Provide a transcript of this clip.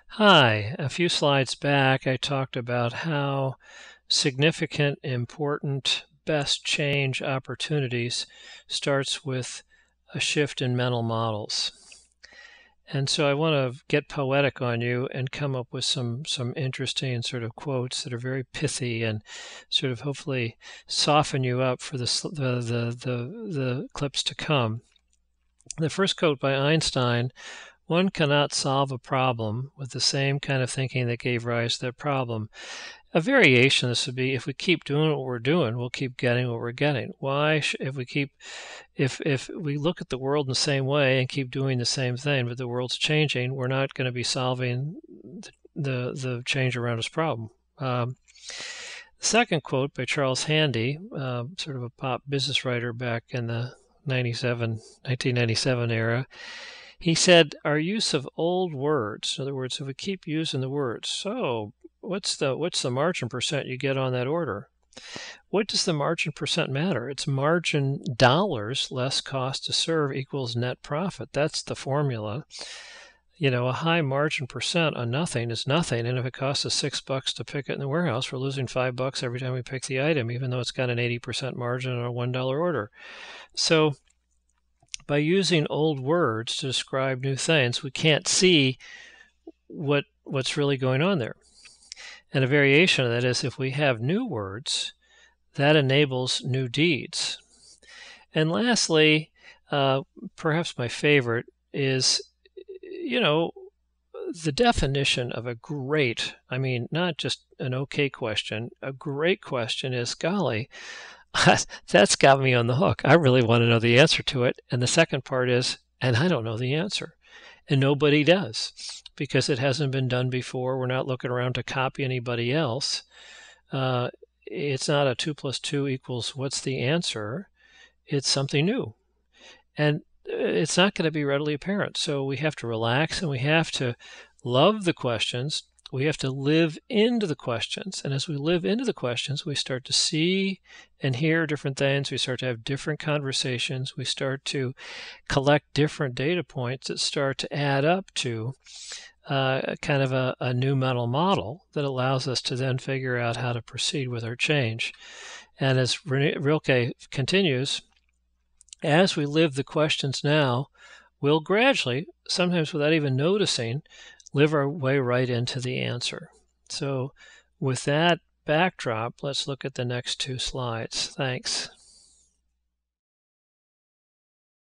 Hi, a few slides back I talked about how significant, important, best change opportunities starts with a shift in mental models. And so I want to get poetic on you and come up with some interesting sort of quotes that are very pithy and sort of hopefully soften you up for the clips to come. The first quote by Einstein: one cannot solve a problem with the same kind of thinking that gave rise to that problem. A variation of this would be, if we keep doing what we're doing, we'll keep getting what we're getting. Why, if we look at the world in the same way and keep doing the same thing, but the world's changing, we're not going to be solving the change around us problem. The second quote by Charles Handy, sort of a pop business writer back in the 1997 era. He said, our use of old words, in other words, if we keep using the words, so what's the margin percent you get on that order? What does the margin percent matter? It's margin dollars less cost to serve equals net profit. That's the formula. You know, a high margin percent on nothing is nothing. And if it costs us $6 to pick it in the warehouse, we're losing $5 every time we pick the item, even though it's got an 80% margin on a $1 order. So by using old words to describe new things, we can't see what's really going on there. And a variation of that is, if we have new words, that enables new deeds. And lastly, perhaps my favorite is, the definition of a great, I mean, not just an okay question, a great question is, golly, that's got me on the hook. I really want to know the answer to it. And the second part is, and I don't know the answer. And nobody does, because it hasn't been done before. We're not looking around to copy anybody else. It's not a 2 plus 2 equals what's the answer. It's something new. And it's not going to be readily apparent. So we have to relax, and we have to love the questions. We have to live into the questions. And as we live into the questions, we start to see and hear different things. We start to have different conversations. We start to collect different data points that start to add up to kind of a new mental model that allows us to then figure out how to proceed with our change. And as Rilke continues, as we live the questions now, we'll gradually, sometimes without even noticing, live our way right into the answer. So with that backdrop, let's look at the next two slides. Thanks.